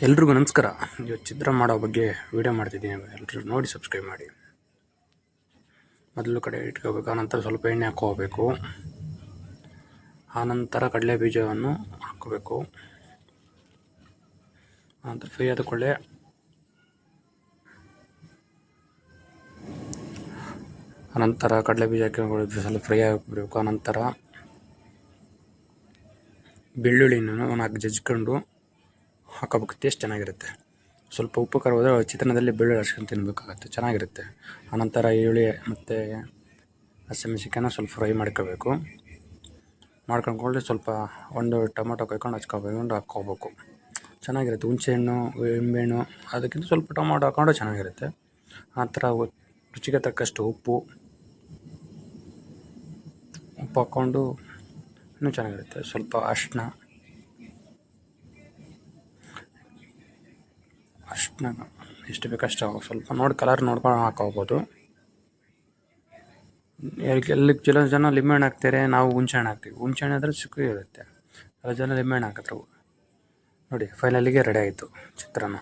ಎಲ್ರಿಗೂ ನಮಸ್ಕಾರ. ಇವತ್ತು ಚಿತ್ರ ಮಾಡೋ ಬಗ್ಗೆ ವಿಡಿಯೋ ಮಾಡ್ತಿದ್ದೀನಿ. ಎಲ್ಲರೂ ನೋಡಿ ಸಬ್ಸ್ಕ್ರೈಬ್ ಮಾಡಿ. ಮೊದಲು ಕಡೆ ಇಟ್ಕೋಬೇಕು, ಆನಂತರ ಸ್ವಲ್ಪ ಎಣ್ಣೆ ಹಾಕ್ಕೋಬೇಕು, ಆನಂತರ ಕಡಲೆ ಬೀಜವನ್ನು ಹಾಕೋಬೇಕು, ಆನಂತರ ಫ್ರೈ ಆದ ಕೂಡಲೇ ಆನಂತರ ಕಡಲೆ ಬೀಜ ಹಾಕಿ ಸ್ವಲ್ಪ ಫ್ರೈ ಆಗಬೇಕು. ಆನಂತರ ಬೆಳ್ಳುಳ್ಳಿನ 4 ಜಜ್ಜಿಕೊಂಡು ಹಾಕೋಬೇಕು. ಟೇಸ್ಟ್ ಚೆನ್ನಾಗಿರುತ್ತೆ. ಸ್ವಲ್ಪ ಉಪ್ಪು ಖಾರ ಹೋದರೆ ಚಿತ್ರಾನ್ನದಲ್ಲಿ ಬೆಳ್ಳುಳ್ಳಿ ಹಚ್ಕೊಂಡು ತಿನ್ನಬೇಕಾಗತ್ತೆ, ಚೆನ್ನಾಗಿರುತ್ತೆ. ಆನಂತರ ಈರುಳ್ಳಿ ಮತ್ತು ಹಸಿಮೆಣಸಿನ್ಕಾಯಿನ ಸ್ವಲ್ಪ ಫ್ರೈ ಮಾಡ್ಕೋಬೇಕು. ಮಾಡ್ಕೊಂಡ್ಕೊಳ್ಳಿ ಸ್ವಲ್ಪ ಒಂದು ಟೊಮೊಟೊ ಕೊಯ್ಕೊಂಡು ಹಾಕ್ಕೋಬೇಕು. ಚೆನ್ನಾಗಿರುತ್ತೆ. ಹುಣಸೆಹಣ್ಣು, ನಿಂಬೆಹಣ್ಣು ಅದಕ್ಕಿಂತ ಸ್ವಲ್ಪ ಟೊಮೊಟೊ ಹಾಕ್ಕೊಂಡು ಚೆನ್ನಾಗಿರುತ್ತೆ. ಆ ಥರ ರುಚಿಗೆ ತಕ್ಕಷ್ಟು ಉಪ್ಪು ಹಾಕ್ಕೊಂಡು ಇನ್ನೂ ಚೆನ್ನಾಗಿರುತ್ತೆ. ಸ್ವಲ್ಪ ಅರಿಶಿನ ಎಷ್ಟು ಬೇಕಷ್ಟು ಸ್ವಲ್ಪ ಕಲರ್ ನೋಡ್ಕೊಂಡು ಹಾಕೋಬೋದು. ಕೆಲವು ಜನ ಲಿಂಬೆಹಣ್ಣು ಹಾಕ್ತಾರೆ, ನಾವು ಹುಣಸೆಹಣ್ಣು ಹಾಕ್ತೀವಿ. ಹುಣಸೆಹಣ್ಣು ಆದರೆ ಸಿಕ್ಕಿ ಇರುತ್ತೆ, ಕೆಲವು ಜನ ಲಿಂಬೆಹಣ್ಣು ಹಾಕಿದ್ರು. ನೋಡಿ, ಫೈನಲಿಗೆ ರೆಡಿ ಆಯಿತು ಚಿತ್ರಾನ್ನ.